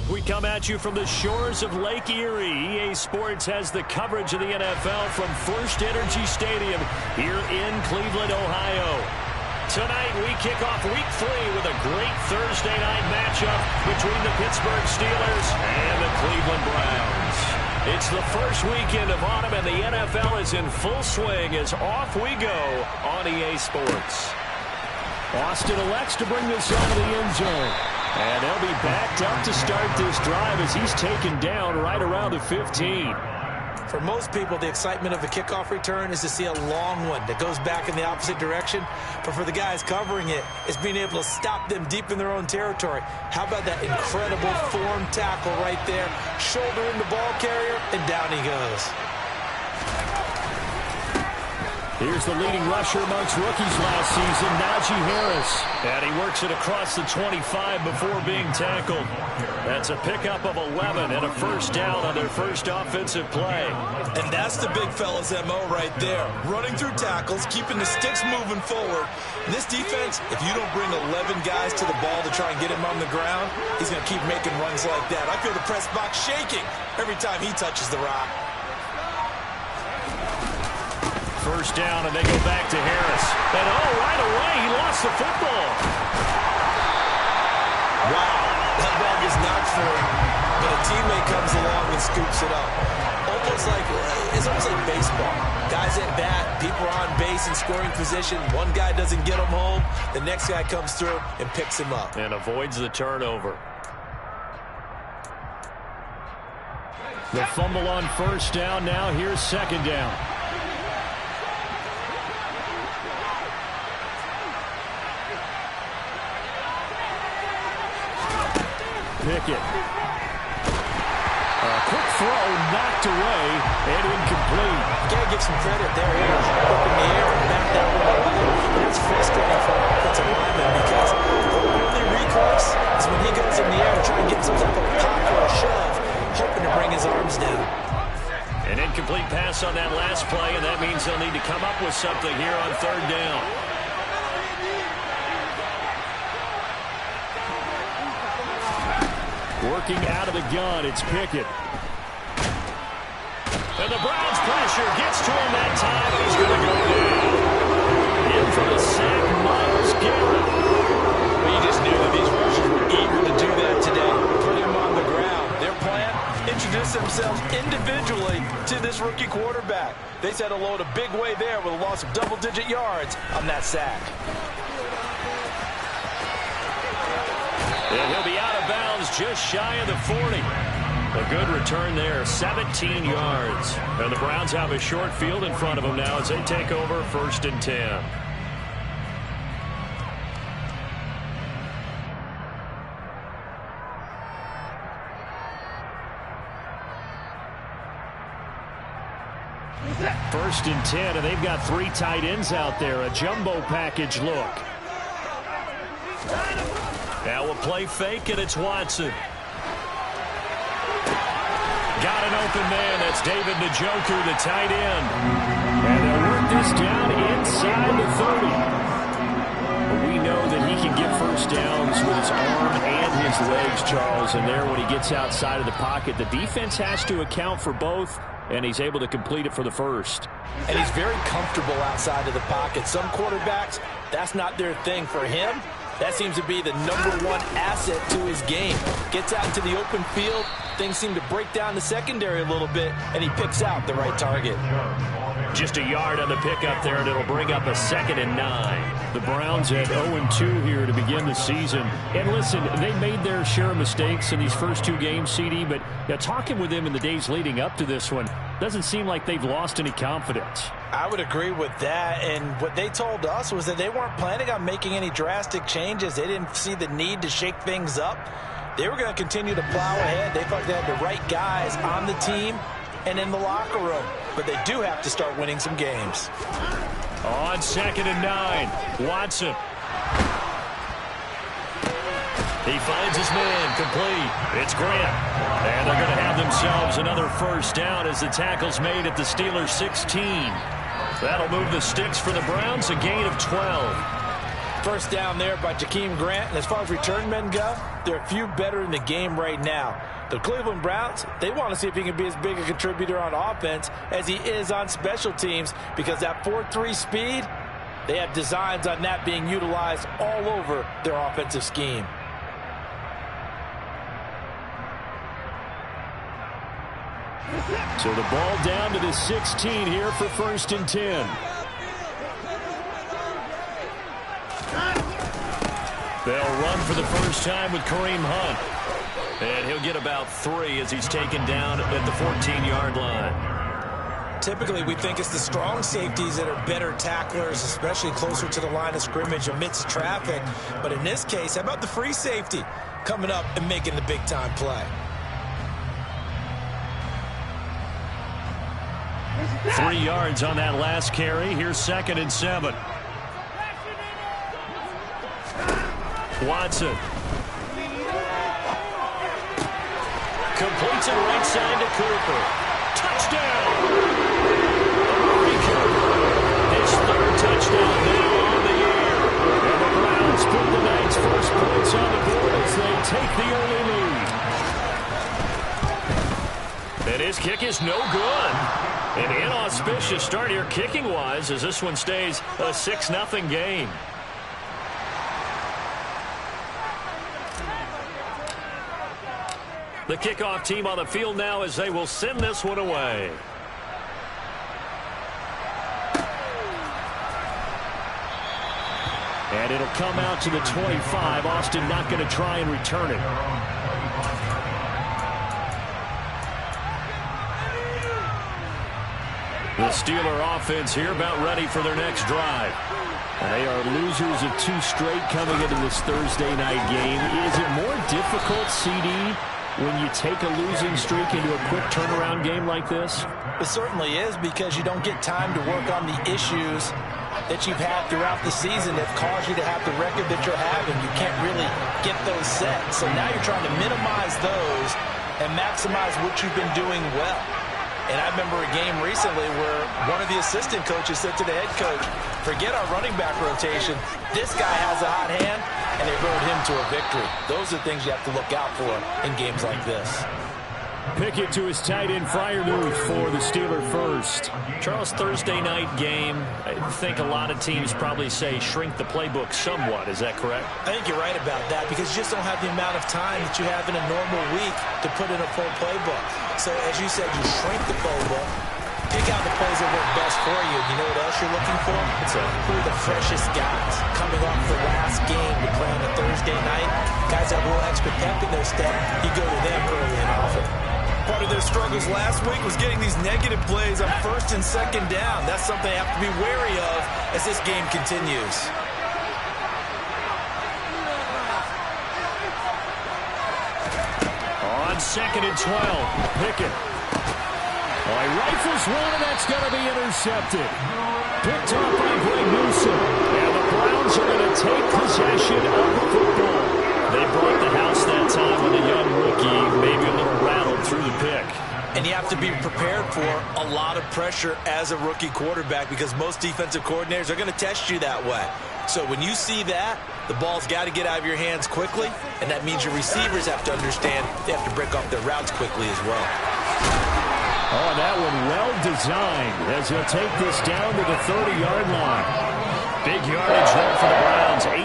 We come at you from the shores of Lake Erie. EA Sports has the coverage of the NFL from First Energy Stadium here in Cleveland, Ohio. Tonight we kick off Week 3 with a great Thursday night matchup between the Pittsburgh Steelers and the Cleveland Browns. It's the first weekend of autumn and the NFL is in full swing as off we go on EA Sports. Austin elects to bring this out of the end zone. And they'll be backed up to start this drive as he's taken down right around the 15. For most people, the excitement of the kickoff return is to see a long one that goes back in the opposite direction. But for the guys covering it, it's being able to stop them deep in their own territory. How about that incredible form tackle right there? Shoulder in the ball carrier, and down he goes. Here's the leading rusher amongst rookies last season, Najee Harris. And he works it across the 25 before being tackled. That's a pickup of 11 and a first down on their first offensive play. And that's the big fella's MO right there. Running through tackles, keeping the sticks moving forward. In this defense, if you don't bring 11 guys to the ball to try and get him on the ground, he's going to keep making runs like that. I feel the press box shaking every time he touches the rock. First down, and they go back to Harris. And, right away, he lost the football. Wow, that ball gets knocked for him, but a teammate comes along and scoops it up. It's almost like baseball. Guys at bat, people are on base in scoring position. One guy doesn't get him home. The next guy comes through and picks him up. And avoids the turnover. The fumble on first down. Now here's second down. Pickett. A quick throw knocked away and incomplete. You gotta give some credit there. He was up in the air and back down the ball. That's frustrating for an offensive lineman because the only recourse is when he goes in the air to try and get some type of pop or a shove, hoping to bring his arms down. An incomplete pass on that last play, and that means they'll need to come up with something here on third down. Working out of the gun, it's Pickett. And the Browns' pressure gets to him that time. He's going to go down. In for the sack, Myles Garrett. Well, you just knew that these rushers were eager to do that today. Put him on the ground. Their plan, introduce themselves individually to this rookie quarterback. They set a load a big way there with a loss of double-digit yards on that sack. And he'll be out of bounds just shy of the 40. A good return there, 17 yards. And the Browns have a short field in front of them now as they take over 1st and 10. First and 10, and they've got 3 tight ends out there. A jumbo package look. Now we'll play fake, and it's Watson. Got an open man. That's David Njoku, the tight end. And they'll work this down inside the 30. But we know that he can get first downs with his arm and his legs, Charles. And there, when he gets outside of the pocket, the defense has to account for both, and he's able to complete it for the first. And he's very comfortable outside of the pocket. Some quarterbacks, that's not their thing. For him, that seems to be the #1 asset to his game. Gets out into the open field, things seem to break down the secondary a little bit, and he picks out the right target. Just a yard on the pickup there, and it'll bring up a 2nd and 9. The Browns at 0-2 here to begin the season. And listen, they made their share of mistakes in these first 2 games, CD, but talking with them in the days leading up to this one, doesn't seem like they've lost any confidence. I would agree with that, and what they told us was that they weren't planning on making any drastic changes. They didn't see the need to shake things up. They were going to continue to plow ahead. They felt they had the right guys on the team and in the locker room, but they do have to start winning some games. On 2nd and 9, Watson. He finds his man, complete. It's Grant. And they're going to have themselves another first down as the tackle's made at the Steelers' 16. That'll move the sticks for the Browns, a gain of 12. First down there by Jakeem Grant. And as far as return men go, there are a few better in the game right now. The Cleveland Browns, they want to see if he can be as big a contributor on offense as he is on special teams, because that 4-3 speed, they have designs on that being utilized all over their offensive scheme. So the ball down to the 16 here for 1st and 10. They'll run for the first time with Kareem Hunt. And he'll get about 3 as he's taken down at the 14-yard line. Typically, we think it's the strong safeties that are better tacklers, especially closer to the line of scrimmage amidst traffic. But in this case, how about the free safety coming up and making the big-time play? 3 yards on that last carry. Here's 2nd and 7. Watson. Completes it right side to Cooper. Touchdown! Amari Cooper. His 3rd touchdown now on the year. And the Browns put the night's first points on the board as they take the early lead. And his kick is no good. An inauspicious start here kicking-wise as this one stays a 6-0 game. The kickoff team on the field now as they will send this one away. And it'll come out to the 25. Austin not going to try and return it. The Steeler offense here about ready for their next drive. They are losers of 2 straight coming into this Thursday night game. Is it more difficult, CD, when you take a losing streak into a quick turnaround game like this? It certainly is, because you don't get time to work on the issues that you've had throughout the season that caused you to have the record that you're having. You can't really get those set. So now you're trying to minimize those and maximize what you've been doing well. And I remember a game recently where one of the assistant coaches said to the head coach, forget our running back rotation. This guy has a hot hand, and they rode him to a victory. Those are things you have to look out for in games like this. Pickett to his tight end, Freiermuth for the Steeler first. Charles, Thursday night game, I think a lot of teams probably say shrink the playbook somewhat. Is that correct? I think you're right about that, because you just don't have the amount of time that you have in a normal week to put in a full playbook. So as you said, you shrink the playbook, pick out the plays that work best for you. You know what else you're looking for? Who are the freshest guys coming off the last game to play on a Thursday night? Guys that have a little extra pep in their step, you go to them early and often. Part of their struggles last week was getting these negative plays on 1st and 2nd down. That's something they have to be wary of as this game continues. On 2nd and 12, Pickett. Oh, he rifles one, and that's going to be intercepted. Picked off by Greg Newsome. And the Browns are going to take possession of the football. They brought the house that time with a young rookie, maybe a little rattled through the pick. And you have to be prepared for a lot of pressure as a rookie quarterback, because most defensive coordinators are going to test you that way. So when you see that, the ball's got to get out of your hands quickly, and that means your receivers have to understand they have to break off their routes quickly as well. Oh, that one well designed as he'll take this down to the 30-yard line. Big yardage there for the Browns. 18.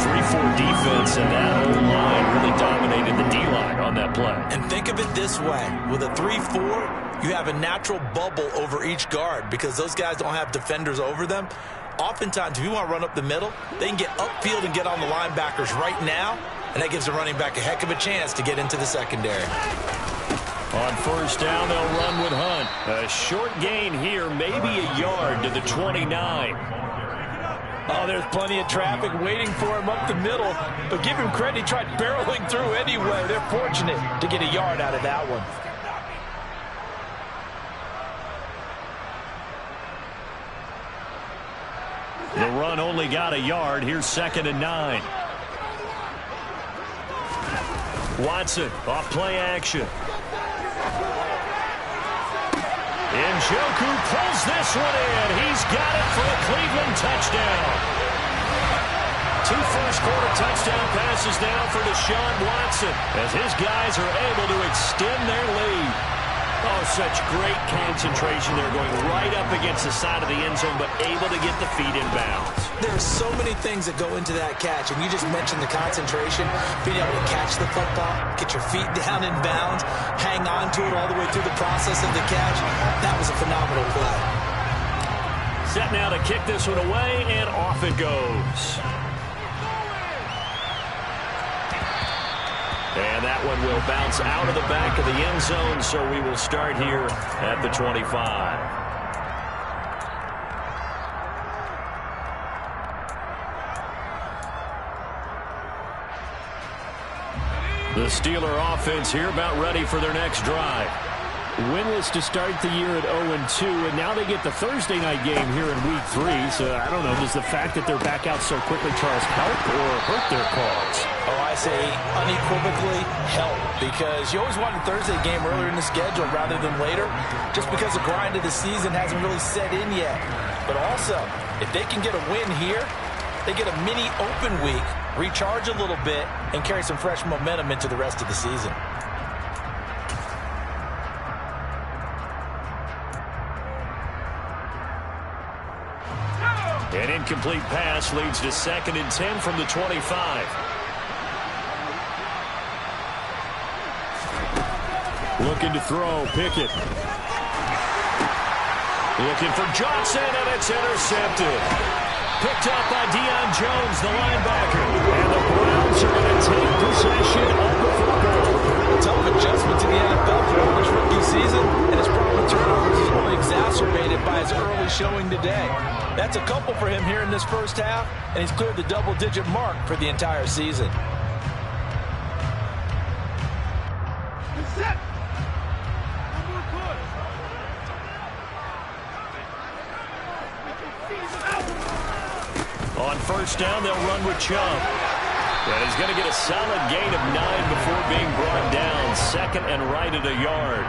3-4 defense, and that O-line really dominated the D-line on that play. And think of it this way. With a 3-4, you have a natural bubble over each guard because those guys don't have defenders over them. Oftentimes, if you want to run up the middle, they can get upfield and get on the linebackers right now, and that gives the running back a heck of a chance to get into the secondary. On first down, they'll run with Hunt. A short gain here, maybe a yard to the 29. Oh, there's plenty of traffic waiting for him up the middle, but give him credit, he tried barreling through anyway. They're fortunate to get a yard out of that one. The run only got a yard. Here's 2nd and 9. Watson off play action. Njoku pulls this one in. He's got it for a Cleveland touchdown. 2 first-quarter touchdown passes now for Deshaun Watson as his guys are able to extend their lead. Oh, such great concentration. They're going right up against the side of the end zone, but able to get the feet in bounds. There's so many things that go into that catch, and you just mentioned the concentration, being able to catch the football, get your feet down in bounds, hang on to it all the way through the process of the catch. That was a phenomenal play. Set now to kick this one away, and off it goes. And that one will bounce out of the back of the end zone, so we will start here at the 25. The Steeler offense here about ready for their next drive. Winless to start the year at 0-2, and now they get the Thursday night game here in Week 3. So I don't know, does the fact that they're back out so quickly, Charles, help or hurt their cause? Oh, I say unequivocally help, because you always want a Thursday game earlier in the schedule rather than later, just because the grind of the season hasn't really set in yet. But also, if they can get a win here, they get a mini open week, recharge a little bit, and carry some fresh momentum into the rest of the season. An incomplete pass leads to 2nd and 10 from the 25. Looking to throw, Pickett. Looking for Johnson, and it's intercepted. Picked up by Deion Jones, the linebacker. And the Browns are going to take possession of the football. Tough adjustment to the NFL for this rookie season, and his problem turnovers is only exacerbated by his early showing today. That's a couple for him here in this first half, and he's cleared the double-digit mark for the entire season. On first down, they'll run with Chubb. And he's going to get a solid gain of 9 before being brought down. 2nd and right at a yard.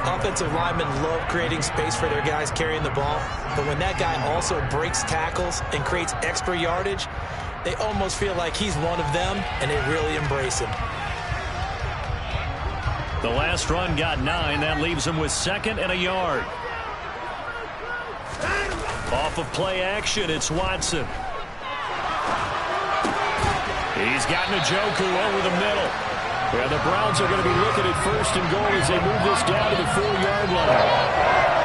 Offensive linemen love creating space for their guys carrying the ball, but when that guy also breaks tackles and creates extra yardage, they almost feel like he's one of them, and they really embrace him. The last run got 9. That leaves him with 2nd and a yard. Off of play action, it's Watson. He's got Njoku over the middle. Yeah, the Browns are going to be looking at 1st and goal as they move this down to the 4-yard line.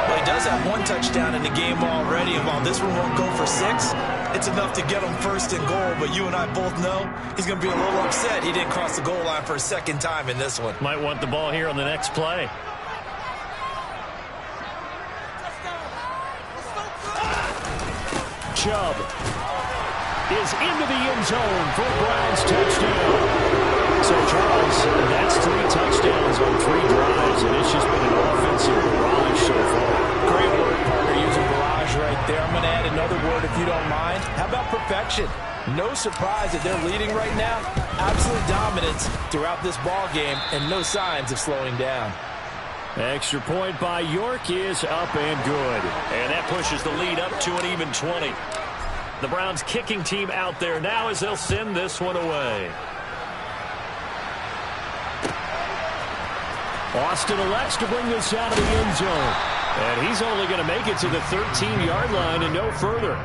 Well, he does have 1 touchdown in the game already, and while this one won't go for 6, it's enough to get him 1st and goal. But you and I both know he's going to be a little upset he didn't cross the goal line for a 2nd time in this one. Might want the ball here on the next play. Chubb is into the end zone for a Browns touchdown. So, Charles, that's 3 touchdowns on 3 drives, and it's just been an offensive barrage so far. Great word, partner, using barrage right there. I'm going to add another word if you don't mind. How about perfection? No surprise that they're leading right now. Absolute dominance throughout this ball game, and no signs of slowing down. Extra point by York is up and good. And that pushes the lead up to an even 20. The Browns kicking team out there now as they'll send this one away. Austin elects to bring this out of the end zone. And he's only going to make it to the 13-yard line and no further.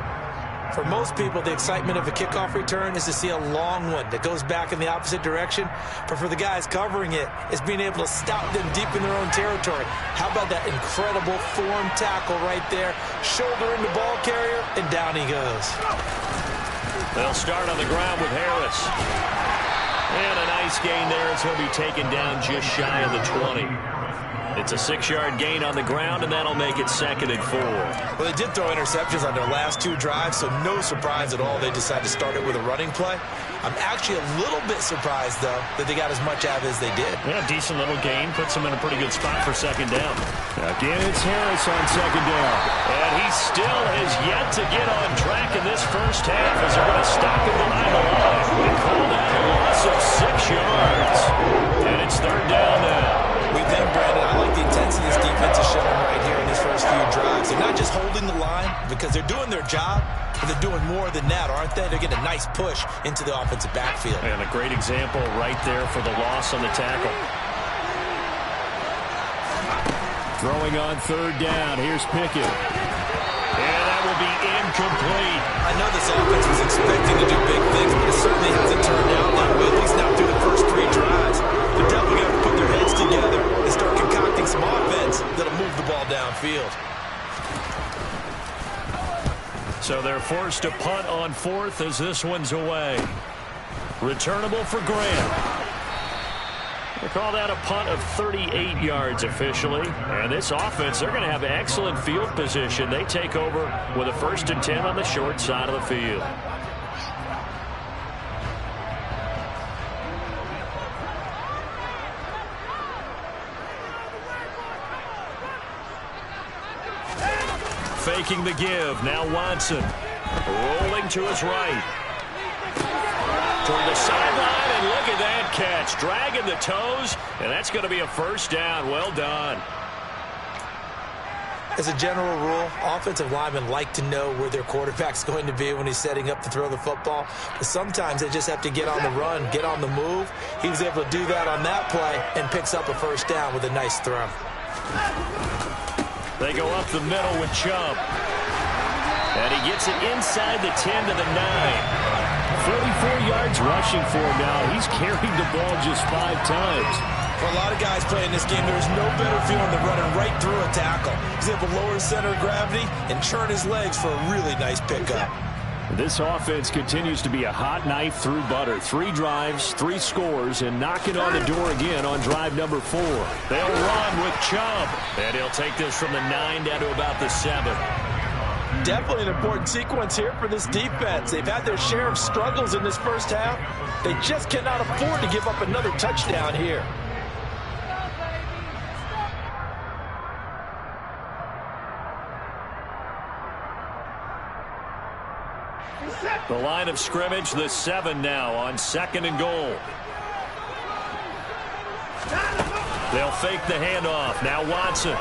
For most people, the excitement of a kickoff return is to see a long one that goes back in the opposite direction. But for the guys covering it, it's being able to stop them deep in their own territory. How about that incredible form tackle right there? Shoulder into ball carrier, and down he goes. They'll start on the ground with Harris. And a nice gain there. It's going to be taken down just shy of the 20. It's a 6-yard gain on the ground, and that'll make it 2nd and 4. Well, they did throw interceptions on their last 2 drives, so no surprise at all they decided to start it with a running play. I'm actually a little bit surprised, though, that they got as much out of it as they did. Yeah, decent little gain. Puts them in a pretty good spot for 2nd down. Again, it's Harris on 2nd down. And he still has yet to get on track in this first half as they're going to stop him behind the line. We call that a loss of 6 yards. And it's 3rd down now. We think, Brandon, I like the intensity this defense is showing right here in these first few drives. They're not just holding the line because they're doing their job, but they're doing more than that, aren't they? They're getting a nice push into the offensive backfield. And a great example right there for the loss on the tackle. Throwing on 3rd down. Here's Pickett. And that will be incomplete. I know this offense was expecting to do big things, but it certainly hasn't turned out that way, at least not through the first 3 drives. They're definitely going to put their heads together and start concocting some offense that'll move the ball downfield. So they're forced to punt on 4th as this one's away. Returnable for Graham. They call that a punt of 38 yards officially. And this offense, they're going to have excellent field position. They take over with a 1st and 10 on the short side of the field. Faking the give. Now Watson. Rolling to his right. Toward the sideline, and look at that catch. Dragging the toes, and that's going to be a 1st down. Well done. As a general rule, offensive linemen like to know where their quarterback's going to be when he's setting up to throw the football. But sometimes they just have to get on the run, get on the move. He was able to do that on that play and picks up a 1st down with a nice throw. They go up the middle with Chubb. And he gets it inside the 10 to the 9. 34 yards rushing for him now. He's carried the ball just 5 times. For a lot of guys playing this game, there's no better feeling than running right through a tackle. He's able to lower his center of gravity and churn his legs for a really nice pickup. This offense continues to be a hot knife through butter. 3 drives, 3 scores, and knocking on the door again on drive number 4. They'll run with Chubb. And he'll take this from the 9 down to about the 7. Definitely an important sequence here for this defense. They've had their share of struggles in this first half. They just cannot afford to give up another touchdown here. The line of scrimmage, the 7 now on 2nd and goal. They'll fake the handoff. Now Watson.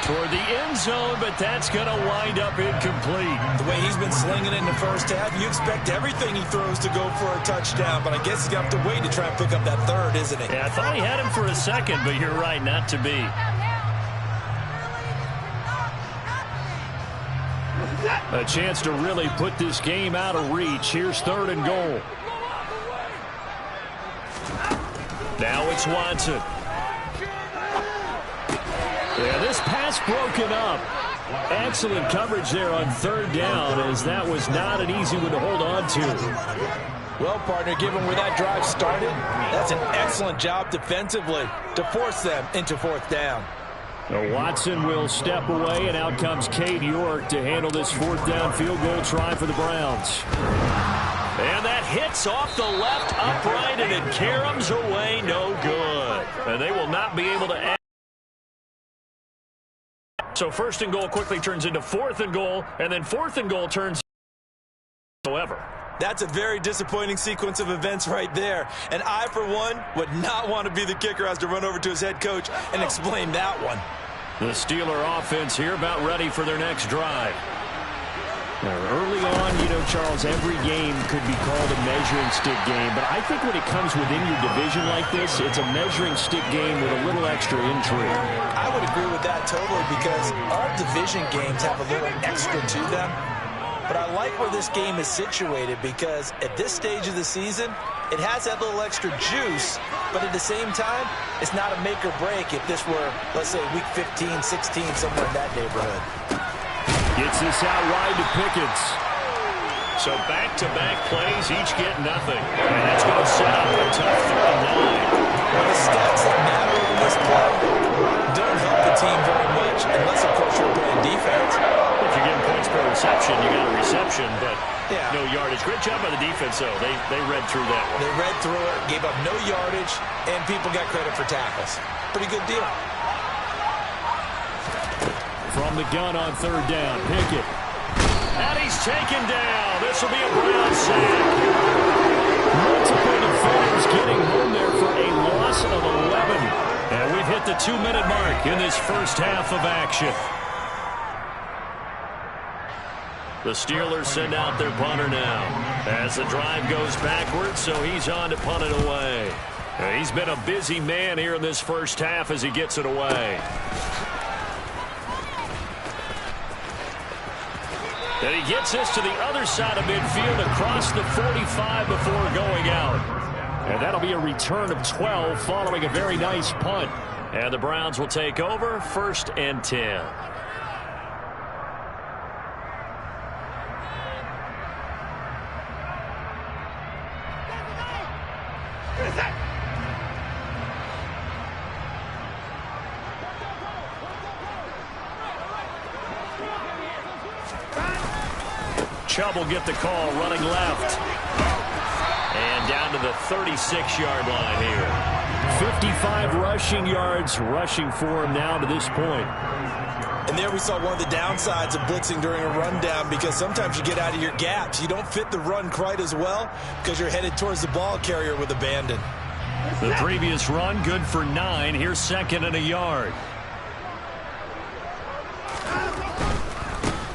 Toward the end zone, but that's going to wind up incomplete. The way he's been slinging it in the first half, you expect everything he throws to go for a touchdown, but I guess he's going to have to wait to try and pick up that 3rd, isn't he? Yeah, I thought he had him for a second, but you're right, not to be. A chance to really put this game out of reach. Here's 3rd and goal. Now it's Watson. Yeah, this pass broken up. Excellent coverage there on 3rd down, as that was not an easy one to hold on to. Well, partner, given where that drive started, that's an excellent job defensively to force them into 4th down. Now Watson will step away, and out comes Cade York to handle this 4th down field goal try for the Browns. And that hits off the left upright, and it caroms away, no good. And they will not be able to add. So 1st and goal quickly turns into 4th and goal, and then 4th and goal turns however. That's a very disappointing sequence of events right there. And I, for one, would not want to be the kicker who has to run over to his head coach and explain that one. The Steeler offense here about ready for their next drive. Early on, Charles, every game could be called a measuring stick game, but I think when it comes within your division like this, it's a measuring stick game with a little extra intrigue. I would agree with that totally because all division games have a little extra to them. But I like where this game is situated because at this stage of the season, it has that little extra juice, but at the same time, it's not a make or break if this were, let's say, week 15, 16, somewhere in that neighborhood. Gets this out wide to Pickens. So back-to-back plays, each get nothing. And that's going to set up a tough 39. Well, the stats that matter in this play don't help the team very much unless, of course, you're playing defense. If you're getting points per reception, you got a reception, but no yardage. Great job by the defense, though. They read through that one. They read through it, gave up no yardage, and people got credit for tackles. Pretty good deal. From the gun on third down, Pickett. And he's taken down. This will be a Brown sack. Multiple defenders getting home there for a loss of 11. And we've hit the 2-minute mark in this first half of action. The Steelers send out their punter now as the drive goes backwards, so he's on to punt it away. He's been a busy man here in this first half as he gets it away. And he gets this to the other side of midfield across the 45 before going out. And that'll be a return of 12 following a very nice punt. And the Browns will take over 1st and 10. Chubb will get the call running left. And down to the 36-yard line here. 55 rushing yards rushing for him now to this point. And there we saw one of the downsides of blitzing during a rundown because sometimes you get out of your gaps. You don't fit the run quite as well because you're headed towards the ball carrier with abandon. The previous run good for 9. Here's 2nd and a yard.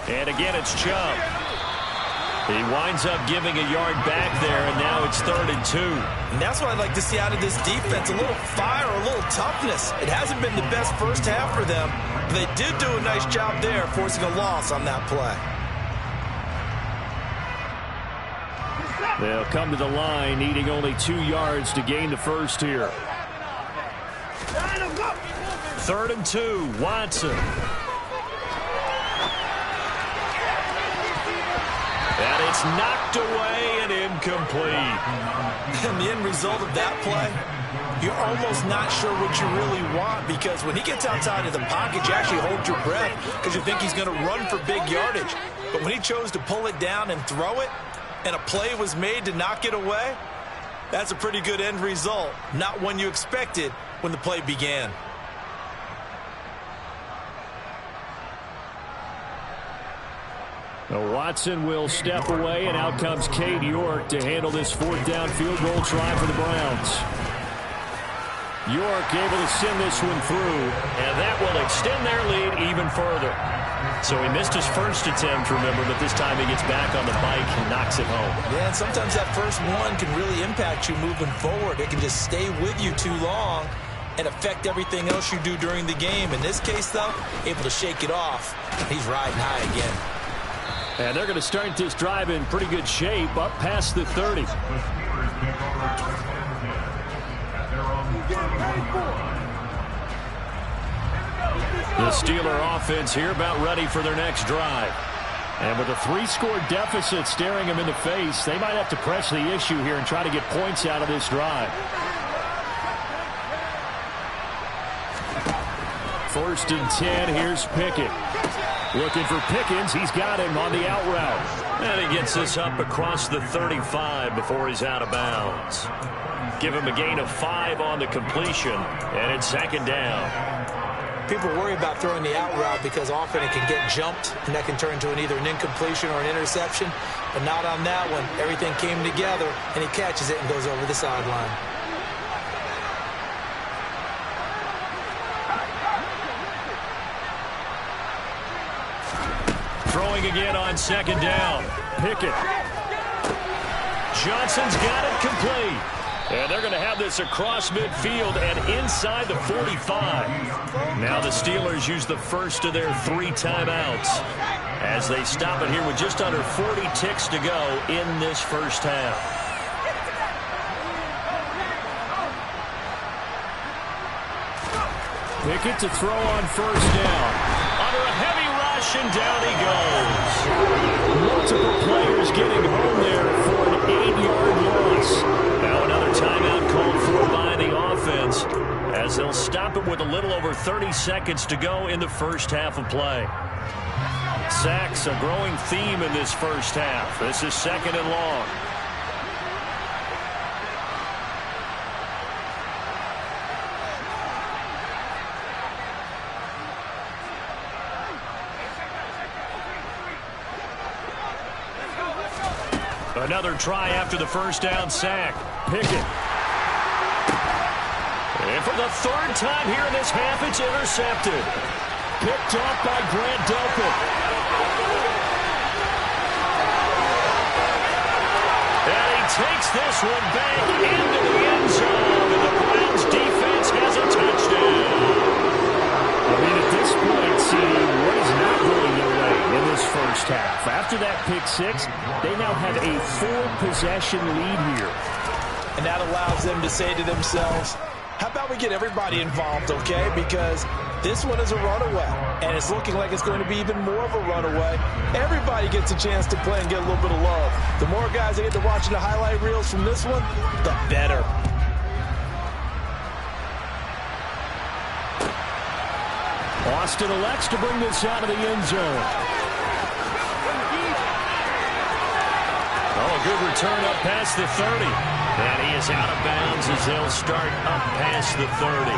And again, it's Chubb. He winds up giving a yard back there, and now it's 3rd and 2. And that's what I'd like to see out of this defense, a little fire, a little toughness. It hasn't been the best first half for them, but they did do a nice job there, forcing a loss on that play. They'll come to the line, needing only 2 yards to gain the first here. 3rd and 2, Watson. And it's knocked away and incomplete. And the end result of that play, you're almost not sure what you really want because when he gets outside of the pocket, you actually hold your breath because you think he's going to run for big yardage. But when he chose to pull it down and throw it, and a play was made to knock it away, that's a pretty good end result. Not one you expected when the play began. Now Watson will step away, and out comes Cade York to handle this 4th down field goal try for the Browns. York able to send this one through, and that will extend their lead even further. So he missed his first attempt, remember, but this time he gets back on the bike and knocks it home. Yeah, and sometimes that first one can really impact you moving forward. It can just stay with you too long and affect everything else you do during the game. In this case, though, able to shake it off. He's riding high again. And they're going to start this drive in pretty good shape, up past the 30. The Steeler offense here about ready for their next drive. And with a 3-score deficit staring them in the face, they might have to press the issue here and try to get points out of this drive. 1st and 10, here's Pickett. Looking for Pickens. He's got him on the out route. And he gets this up across the 35 before he's out of bounds. Give him a gain of 5 on the completion, and it's 2nd down. People worry about throwing the out route because often it can get jumped, and that can turn into either an incompletion or an interception. But not on that one. Everything came together, and he catches it and goes over the sideline. throwing again on second down. Pickett. Johnson's got it complete. And they're going to have this across midfield and inside the 45. Now the Steelers use the first of their 3 timeouts as they stop it here with just under 40 ticks to go in this first half. Pickett to throw on first down. Under a heavy rush, and down he goes. Multiple players getting home there for an 8-yard loss. Now another timeout called for by the offense as they'll stop it with a little over 30 seconds to go in the first half of play. Sacks, a growing theme in this first half. This is second and long. Another try after the first down sack. Pickett. And for the 3rd time here in this half, it's intercepted. Picked off by Grant Delpit. And he takes this one back into the end zone. And the Browns defense has a touchdown. I mean, at this point, seeing what is not going their way in this first half. After that pick 6, they now have a 4-possession lead here. And that allows them to say to themselves, how about we get everybody involved, okay? Because this one is a runaway, and it's looking like it's going to be even more of a runaway. Everybody gets a chance to play and get a little bit of love. The more guys that get to watching the highlight reels from this one, the better. Austin elects to bring this out of the end zone. Oh, a good return up past the 30. And he is out of bounds as they'll start up past the 30.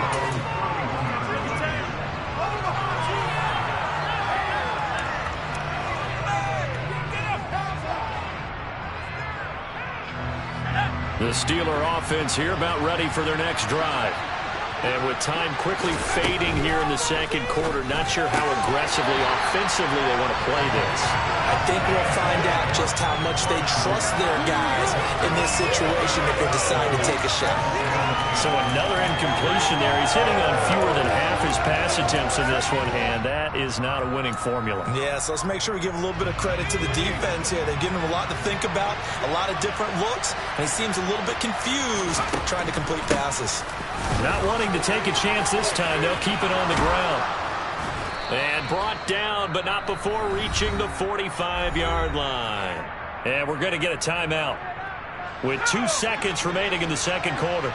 The Steeler offense here about ready for their next drive. And with time quickly fading here in the second quarter, not sure how aggressively, offensively they want to play this. I think we'll find out just how much they trust their guys in this situation if they decide to take a shot. So another incompletion there. He's hitting on fewer than half his pass attempts in this one, and that is not a winning formula. Yeah, so let's make sure we give a little bit of credit to the defense here. They've given him a lot to think about, a lot of different looks, and he seems a little bit confused trying to complete passes. Not wanting to take a chance this time. They'll keep it on the ground. And brought down, but not before reaching the 45-yard line. And we're going to get a timeout with 2 seconds remaining in the second quarter.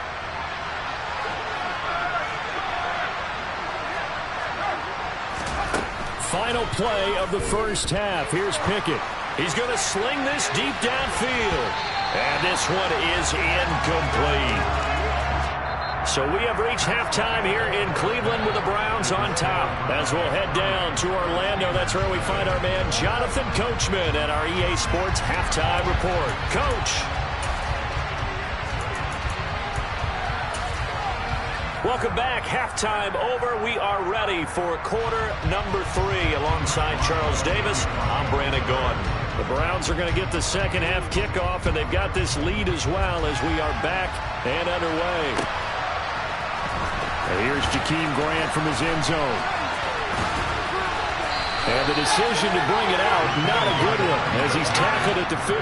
Final play of the first half. Here's Pickett. He's going to sling this deep downfield. And this one is incomplete. So we have reached halftime here in Cleveland with the Browns on top. As we'll head down to Orlando, that's where we find our man Jonathan Coachman at our EA Sports Halftime Report. Coach. Welcome back. Halftime over. We are ready for quarter number 3 alongside Charles Davis. I'm Brandon Gaudin. The Browns are going to get the second half kickoff, and they've got this lead as well as we are back and underway. Here's Jakeem Grant from his end zone. And the decision to bring it out, not a good one, as he's tackled at the 15.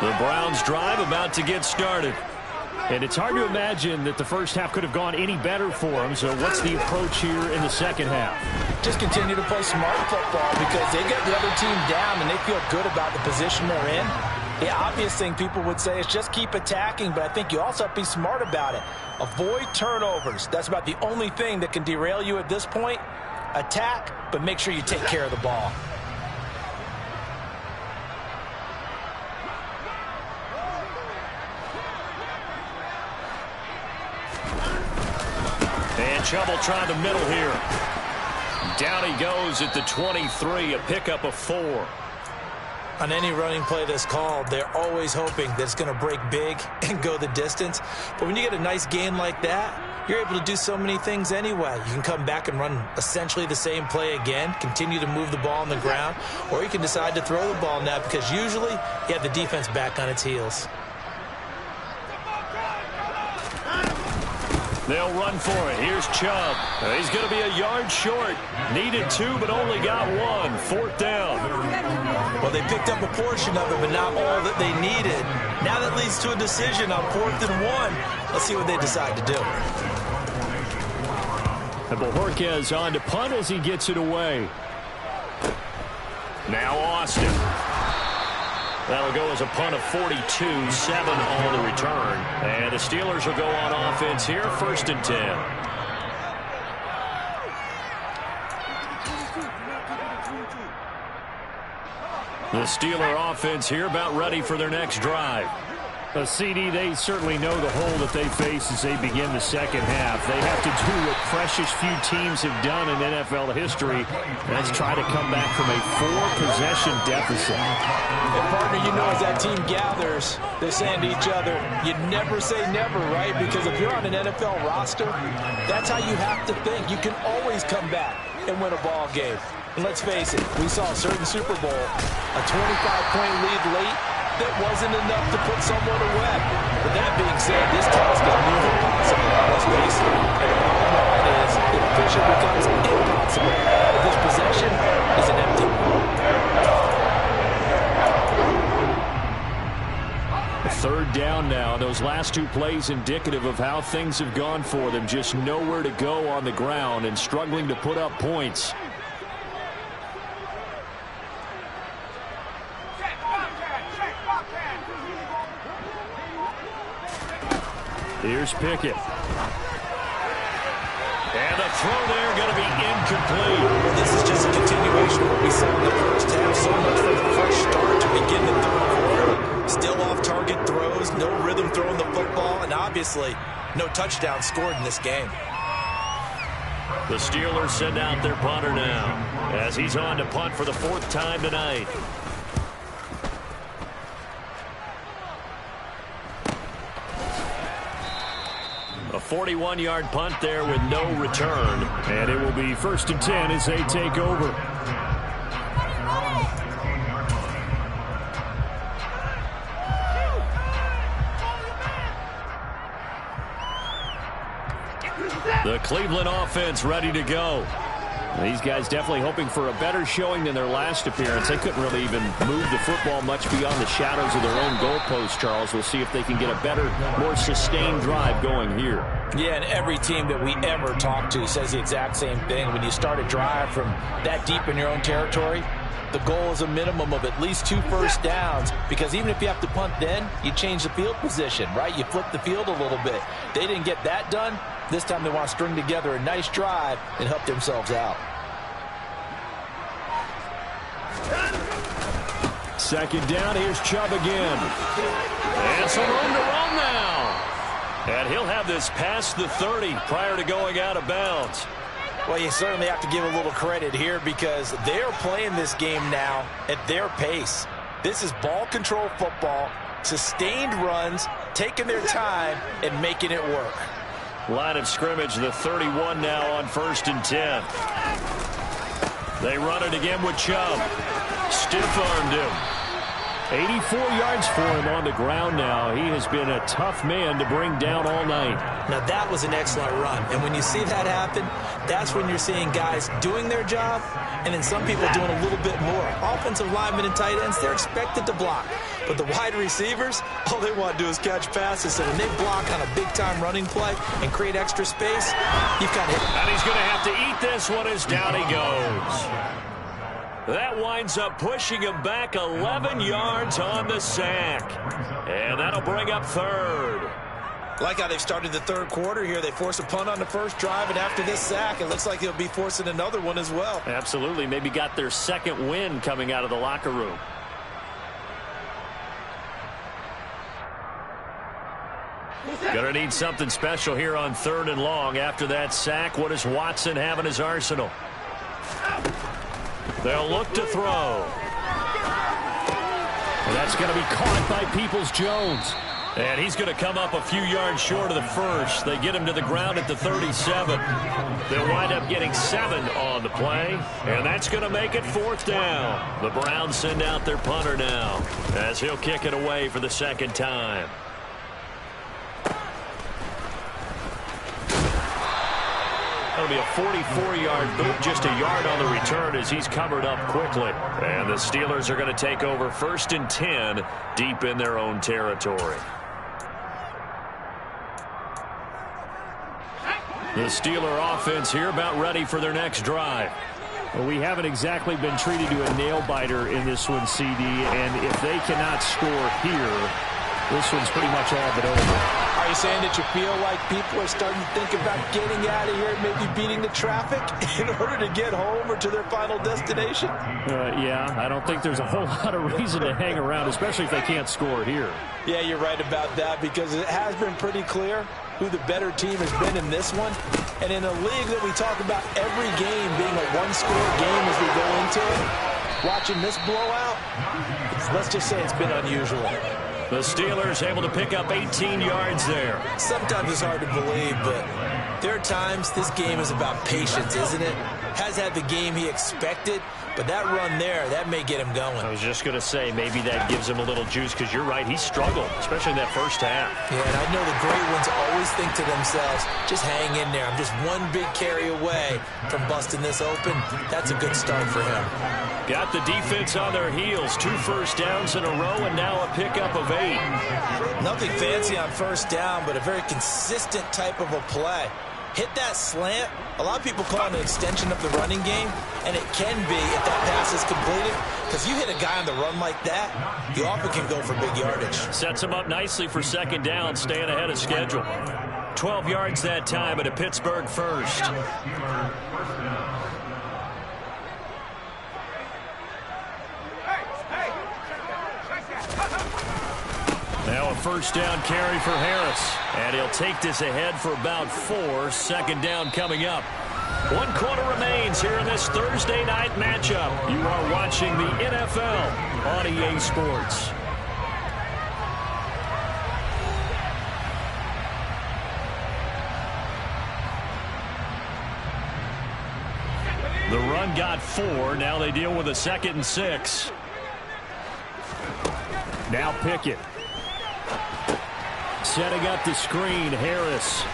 The Browns drive about to get started. And it's hard to imagine that the first half could have gone any better for them. So what's the approach here in the second half? Just continue to play smart football because they get the other team down and they feel good about the position they're in. The obvious thing people would say is just keep attacking, but I think you also have to be smart about it. Avoid turnovers. That's about the only thing that can derail you at this point. Attack, but make sure you take care of the ball. And trouble trying the middle here. Down he goes at the 23, a pickup of 4. On any running play that's called, they're always hoping that it's going to break big and go the distance. But when you get a nice gain like that, you're able to do so many things anyway. You can come back and run essentially the same play again, continue to move the ball on the ground, or you can decide to throw the ball now because usually you have the defense back on its heels. They'll run for it. Here's Chubb. He's going to be a yard short. Needed 2, but only got 1. 4th down. Well, they picked up a portion of it, but not all that they needed. Now that leads to a decision on 4th and 1. Let's see what they decide to do. And Bojorquez on to punt as he gets it away. Now Austin. That'll go as a punt of 42, 7 on the return. And the Steelers will go on offense here, 1st and 10. The Steeler offense here about ready for their next drive. CD, they certainly know the hole that they face as they begin the second half. They have to do what precious few teams have done in NFL history. That's try to come back from a 4-possession deficit. And partner, you know, as that team gathers, they're saying to each other, you never say never, right? Because if you're on an NFL roster, that's how you have to think. You can always come back and win a ball game. And let's face it, we saw a certain Super Bowl, a 25-point lead late, that wasn't enough to put someone away. But that being said, this task is nearly impossible. Let's face it. And the bottom line is, the mission becomes impossible if this possession is an empty one. 3rd down now. Those last 2 plays indicative of how things have gone for them. Just nowhere to go on the ground and struggling to put up points. Here's Pickett. And the throw there going to be incomplete. Well, this is just a continuation of what we saw in the first half. So much for the fresh start to begin the 3rd quarter. Still off-target throws, no rhythm throwing the football, and obviously no touchdown scored in this game. The Steelers send out their punter now as he's on to punt for the 4th time tonight. A 41-yard punt there with no return. And it will be 1st and 10 as they take over. The Cleveland offense ready to go. These guys definitely hoping for a better showing than their last appearance. They couldn't really even move the football much beyond the shadows of their own goalpost, Charles. We'll see if they can get a better, more sustained drive going here. Yeah, and every team that we ever talk to says the exact same thing. When you start a drive from that deep in your own territory, the goal is a minimum of at least 2 first downs, because even if you have to punt then, you change the field position, right? You flip the field a little bit. They didn't get that done. This time they want to string together a nice drive and help themselves out. 2nd down, here's Chubb again. And some room to run now. And he'll have this past the 30 prior to going out of bounds. Well, you certainly have to give a little credit here because they're playing this game now at their pace. This is ball control football, sustained runs, taking their time and making it work. Line of scrimmage, the 31 now on 1st and 10. They run it again with Chubb. Stiff-armed him. 84 yards for him on the ground now. He has been a tough man to bring down all night. Now, that was an excellent run. And when you see that happen, that's when you're seeing guys doing their job and then some people doing a little bit more. Offensive linemen and tight ends, they're expected to block. But the wide receivers, all they want to do is catch passes. So when they block on a big-time running play and create extra space, you've got hit. And he's going to have to eat this one as down he goes. That winds up pushing him back 11 yards on the sack. And that'll bring up 3rd. Like how they've started the 3rd quarter here. They force a punt on the first drive, and after this sack, it looks like they'll be forcing another one as well. Absolutely. Maybe got their 2nd win coming out of the locker room. Gonna need something special here on 3rd and long. After that sack, what does Watson have in his arsenal? They'll look to throw. And that's going to be caught by Peoples-Jones. And he's going to come up a few yards short of the first. They get him to the ground at the 37. They'll wind up getting 7 on the play. And that's going to make it 4th down. The Browns send out their punter now as he'll kick it away for the second time. That'll be a 44-yard boot, just a yard on the return as he's covered up quickly. And the Steelers are going to take over 1st and 10 deep in their own territory. The Steeler offense here about ready for their next drive. Well, we haven't exactly been treated to a nail-biter in this one, CD, and if they cannot score here, this one's pretty much all but over. Are you saying that you feel like people are starting to think about getting out of here, maybe beating the traffic in order to get home or to their final destination? Yeah, I don't think there's a whole lot of reason to hang around, especially if they can't score here. Yeah, you're right about that, because it has been pretty clear who the better team has been in this one. And in a league that we talk about every game being a one-score game as we go into it, watching this blowout, let's just say it's been unusual. The Steelers able to pick up 18 yards there. Sometimes it's hard to believe, but there are times this game is about patience, isn't it? Has had the game he expected, but that run there, that may get him going. I was just going to say, maybe that gives him a little juice, because you're right, he struggled, especially in that first half. Yeah, and I know the great ones always think to themselves, just hang in there. I'm just one big carry away from busting this open. That's a good start for him. Got the defense on their heels. 2 first downs in a row, and now a pickup of 8. Nothing fancy on first down, but a very consistent type of a play. Hit that slant. A lot of people call it an extension of the running game, and it can be if that pass is completed, because you hit a guy on the run like that, you often can go for big yardage. Sets him up nicely for second down, staying ahead of schedule. 12 yards that time, and a Pittsburgh first. Now a first down carry for Harris. And he'll take this ahead for about 4. Second down coming up. 1 quarter remains here in this Thursday night matchup. You are watching the NFL on EA Sports. The run got 4. Now they deal with a 2nd and 6. Now Pickett. Setting up the screen, Harris.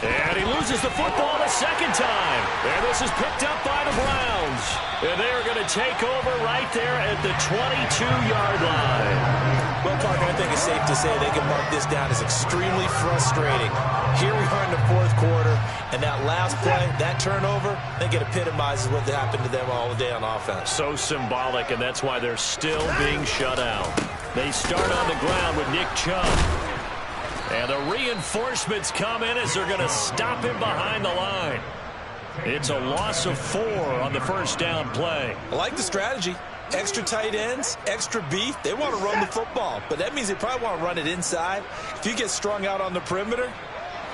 And he loses the football a second time. And this is picked up by the Browns. And they're going to take over right there at the 22-yard line. Well, Parker, I think it's safe to say they can mark this down as extremely frustrating. Here we are in the 4th quarter, and that last play, that turnover, I think it epitomizes what happened to them all day on offense. So symbolic, and that's why they're still being shut out. They start on the ground with Nick Chubb. And the reinforcements come in as they're going to stop him behind the line. It's a loss of 4 on the first down play. I like the strategy. Extra tight ends, extra beef. They want to run the football, but that means they probably want to run it inside. If you get strung out on the perimeter,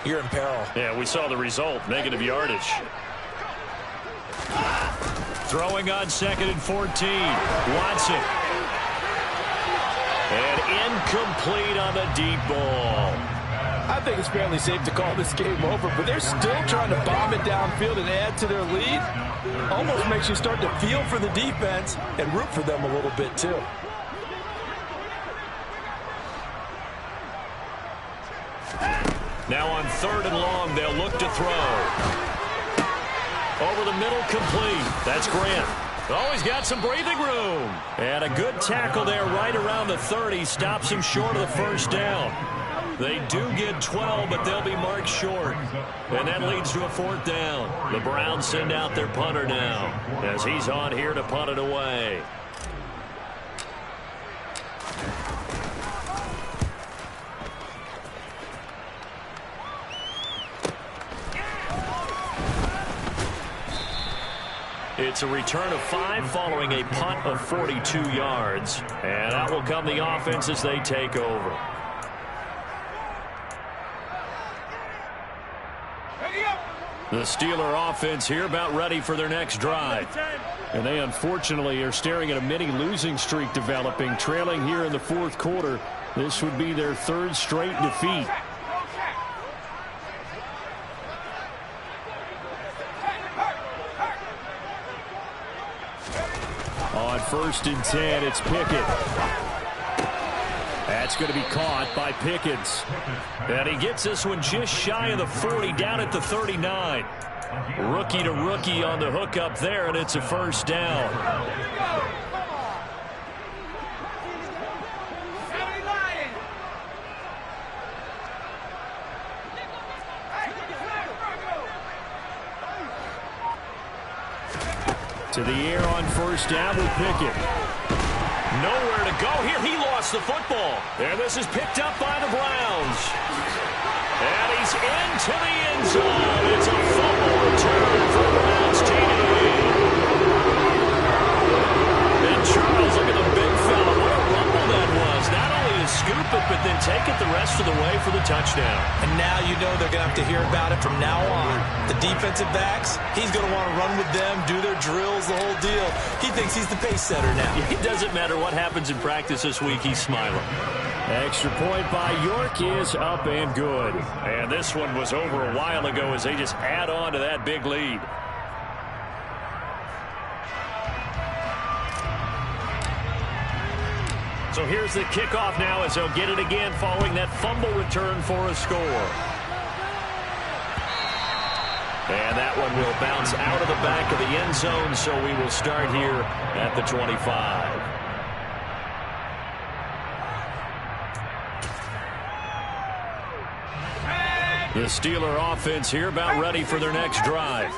you're in peril. Yeah, we saw the result, negative yardage. Throwing on 2nd and 14. Watson. And incomplete on the deep ball. I think it's fairly safe to call this game over, but they're still trying to bomb it downfield and add to their lead. Almost makes you start to feel for the defense and root for them a little bit, too. Now on 3rd and long, they'll look to throw. Over the middle, complete. That's Grant. Always got some breathing room. And a good tackle there right around the 30. Stops him short of the first down. They do get 12, but they'll be marked short. And that leads to a 4th down. The Browns send out their punter now as he's on here to punt it away. It's a return of 5 following a punt of 42 yards. And that will come the offense as they take over. The Steeler offense here about ready for their next drive. And they unfortunately are staring at a mini losing streak developing, trailing here in the fourth quarter. This would be their third straight defeat. On 1st and 10, it's Pickett. That's going to be caught by Pickens. And he gets this one just shy of the 40, down at the 39. Rookie to rookie on the hookup there, and it's a first down. To the air on 1st down with Pickett. Nowhere to go here. He lost the football. And this is picked up by the Browns. And he's into the end zone. It's a fumble return for the Browns TD. And Charles, look at the big fella. What a rumble that was. Not only to scoop it, but then take it the rest of the way for the touchdown. And now you know they're going to have to hear about it from now on. The defensive backs, he's going to want to run with them, do their drills, the whole deal. He thinks he's the pace setter now. It doesn't matter what happens in practice this week. He's smiling. Extra point by York is up and good. And this one was over a while ago as they just add on to that big lead. So here's the kickoff now as they'll get it again following that fumble return for a score. And that one will bounce out of the back of the end zone, so we will start here at the 25. The Steeler offense here about ready for their next drive.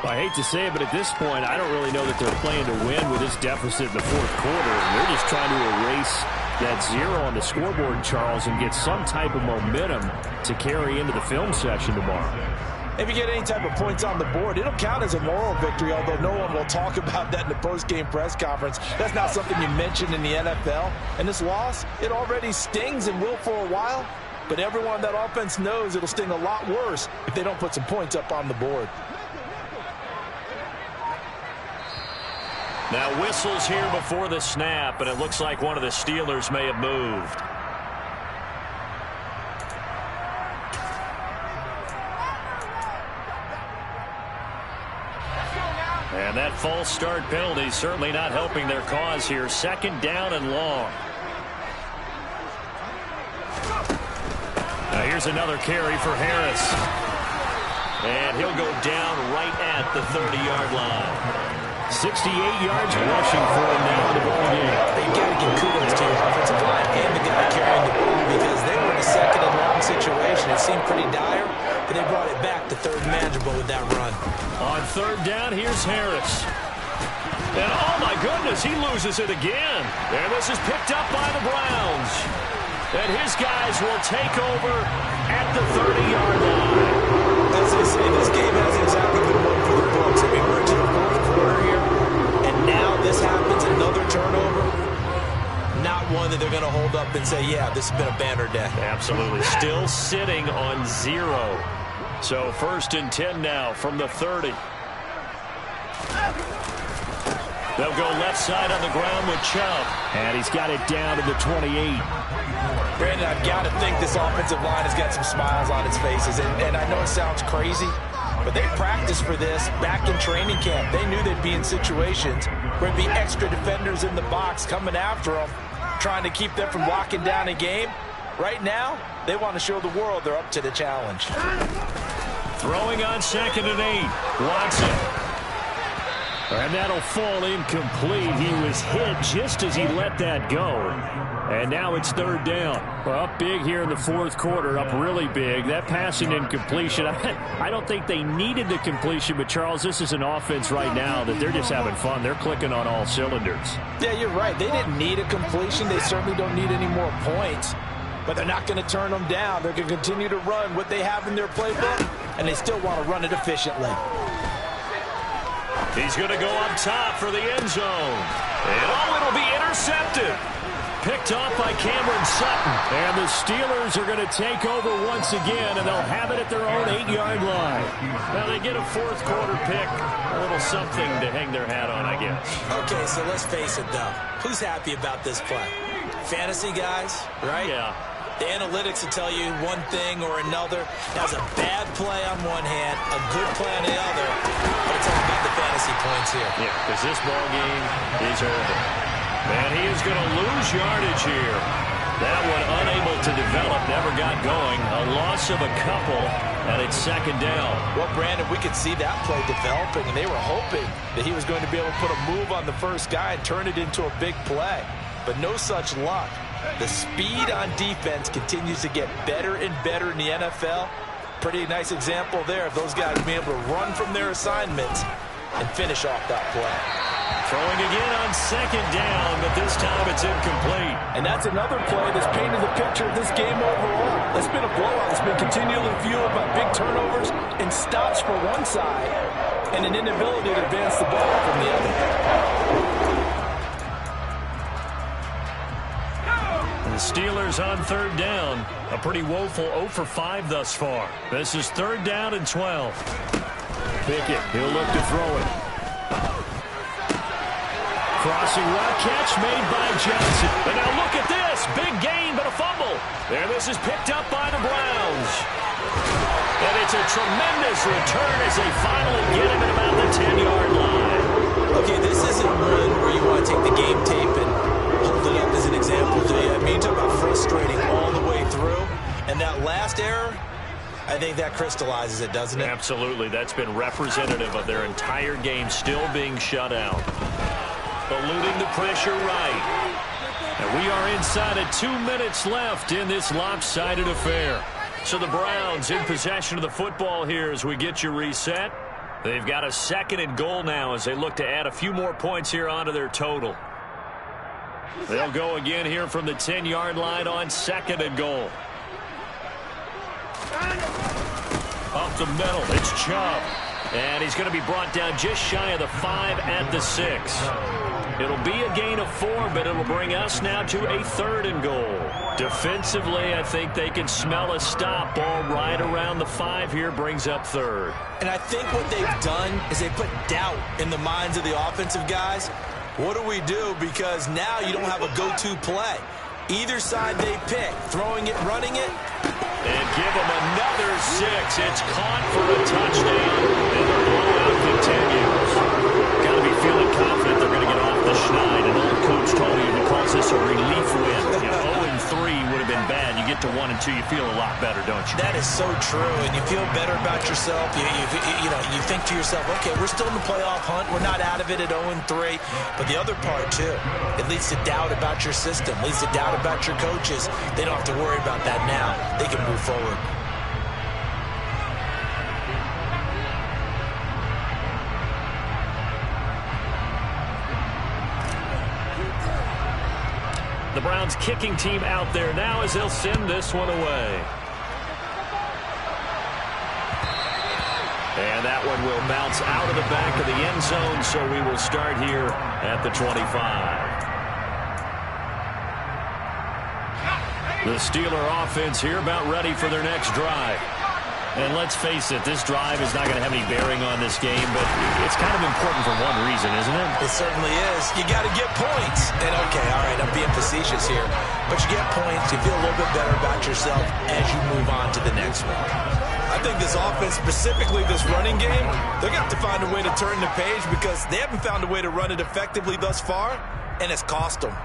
I hate to say it, but at this point, I don't really know that they're playing to win with this deficit in the fourth quarter. They're just trying to erase that 0 on the scoreboard, Charles, and get some type of momentum to carry into the film session tomorrow. If you get any type of points on the board, it'll count as a moral victory, although no one will talk about that in the post-game press conference. That's not something you mentioned in the NFL. And this loss, it already stings and will for a while, but everyone on that offense knows it'll sting a lot worse if they don't put some points up on the board. Now whistles here before the snap, and it looks like one of the Steelers may have moved. And that false start penalty certainly not helping their cause here. 2nd down and long. Now here's another carry for Harris. And he'll go down right at the 30-yard line. 68 yards rushing for him now in the ball game. They've got to give kudos to your offensive line and the guy carrying the ball because they were in a 2nd and long situation. It seemed pretty dire, but they brought it back to 3rd manageable with that run. On 3rd down, here's Harris. And oh my goodness, he loses it again. And this is picked up by the Browns. And his guys will take over at the 30-yard line. As they say, this game hasn't exactly been one for the books. I mean, we're into the 4th quarter here, and now this happens, another turnover. Not one that they're going to hold up and say, yeah, this has been a banner day. Absolutely. Still sitting on 0. So 1st and 10 now from the 30. They'll go left side on the ground with Chubb. And he's got it down to the 28. Brandon, I've got to think this offensive line has got some smiles on its faces. And I know it sounds crazy, but they practiced for this back in training camp. They knew they'd be in situations where there'd be extra defenders in the box coming after them, trying to keep them from locking down a game. Right now, they want to show the world they're up to the challenge. Throwing on 2nd and 8. Watson. And that'll fall incomplete. He was hit just as he let that go. And now it's 3rd down. We're up big here in the 4th quarter, up really big. That passing incompletion, I don't think they needed the completion, but Charles, this is an offense right now that they're just having fun. They're clicking on all cylinders. Yeah, you're right. They didn't need a completion. They certainly don't need any more points. But they're not going to turn them down. They're going to continue to run what they have in their playbook, and they still want to run it efficiently. He's going to go up top for the end zone. And it'll be intercepted. picked off by Cameron Sutton. And the Steelers are going to take over once again, and they'll have it at their own 8-yard line. Now they get a fourth quarter pick. A little something to hang their hat on, I guess. Okay, so let's face it, though. Who's happy about this play? Fantasy guys, right? Yeah. The analytics will tell you one thing or another. That's a bad play on one hand, a good play on the other, but it's all about the fantasy points here. Yeah, because this ball game is over. And he is going to lose yardage here. That one unable to develop, never got going. A loss of a couple, and it's second down. Well, Brandon, we could see that play developing, and they were hoping that he was going to be able to put a move on the first guy and turn it into a big play. But no such luck. The speed on defense continues to get better and better in the NFL. Pretty nice example there of those guys being able to run from their assignments and finish off that play. Throwing again on second down, but this time it's incomplete. And that's another play that's painted the picture of this game overall. It's been a blowout. It's been continually fueled by big turnovers and stops for one side and an inability to advance the ball from the other. The Steelers on third down. A pretty woeful 0 for 5 thus far. This is third down and 12. Pickett, he'll look to throw it. Crossing route catch made by Johnson. And now look at this. Big gain, but a fumble. And this is picked up by the Browns. And it's a tremendous return as they finally get him at about the 10-yard line. Okay, this isn't one where you want to take the game tape and hold it up as an example, do you? I mean, you talk about frustrating all the way through. And that last error, I think that crystallizes it, doesn't it? Absolutely. That's been representative of their entire game still being shut out. Eluding the pressure right. And we are inside of 2 minutes left in this lopsided affair. So the Browns in possession of the football here as we get you reset. They've got a second and goal now as they look to add a few more points here onto their total. They'll go again here from the 10-yard line on second and goal. Up the middle, it's Chubb. And he's going to be brought down just shy of the 5 at the 6. It'll be a gain of 4, but it'll bring us now to a third and goal. Defensively, I think they can smell a stop. Ball right around the 5 here brings up third. And I think what they've done is they put doubt in the minds of the offensive guys. What do we do? Because now you don't have a go-to play. Either side they pick, throwing it, running it. And give them another 6. It's caught for a touchdown, and the blowout continues. Got to be feeling confident they're going to get off the schneid. And old Coach Tony who calls this a relief win. 0-3 would have been bad. You get to 1 and 2, you feel a lot better, don't you? That is so true, and you feel better about yourself. You think to yourself, okay, we're still in the playoff hunt. We're not out of it at 0-3. But the other part, too, it leads to doubt about your system, leads to doubt about your coaches. They don't have to worry about that now. They can move forward. The Browns kicking team out there now as they'll send this one away. And that one will bounce out of the back of the end zone, so we will start here at the 25. The Steeler offense here about ready for their next drive. And let's face it, this drive is not going to have any bearing on this game, but it's kind of important for one reason, isn't it? It certainly is. You got to get points. And, okay, all right, I'm being facetious here. But you get points, you feel a little bit better about yourself as you move on to the next one. I think this offense, specifically this running game, they're going to have to find a way to turn the page because they haven't found a way to run it effectively thus far, and it's cost them.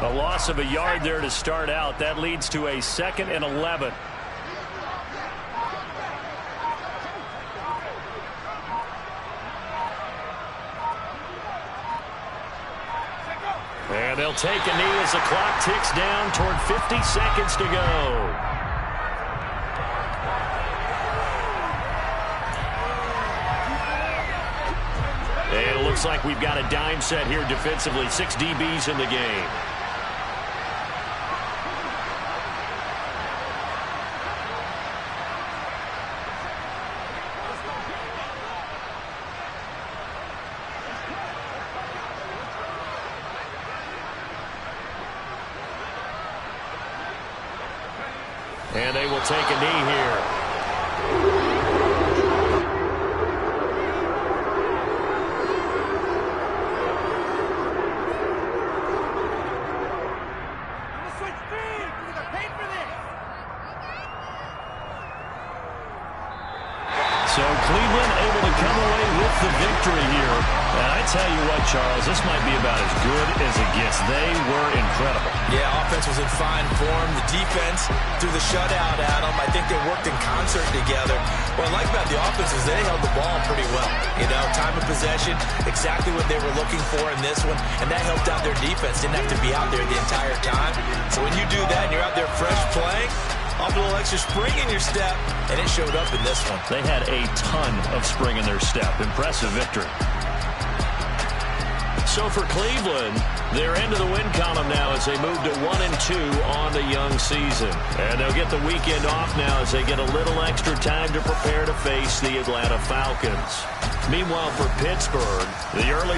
A loss of a yard there to start out. That leads to a 2nd and 11. And they'll take a knee as the clock ticks down toward 50 seconds to go. And it looks like we've got a dime set here defensively. 6 DBs in the game. And they will take a knee here. So Cleveland able to come away with the victory here. And I tell you what, Charles, this might be about as good as it gets. They were incredible. Yeah, offense was in fine form. The defense through the shutout, Adam. I think they worked in concert together. What I like about the offense is they held the ball pretty well. You know, time of possession, exactly what they were looking for in this one. And that helped out their defense. Didn't have to be out there the entire time. So when you do that and you're out there fresh playing, off a little extra spring in your step, and it showed up in this one. They had a ton of spring in their step. Impressive victory. So for Cleveland, they're into the win column now as they move to 1-2 on the young season. And they'll get the weekend off now as they get a little extra time to prepare to face the Atlanta Falcons. Meanwhile, for Pittsburgh, the early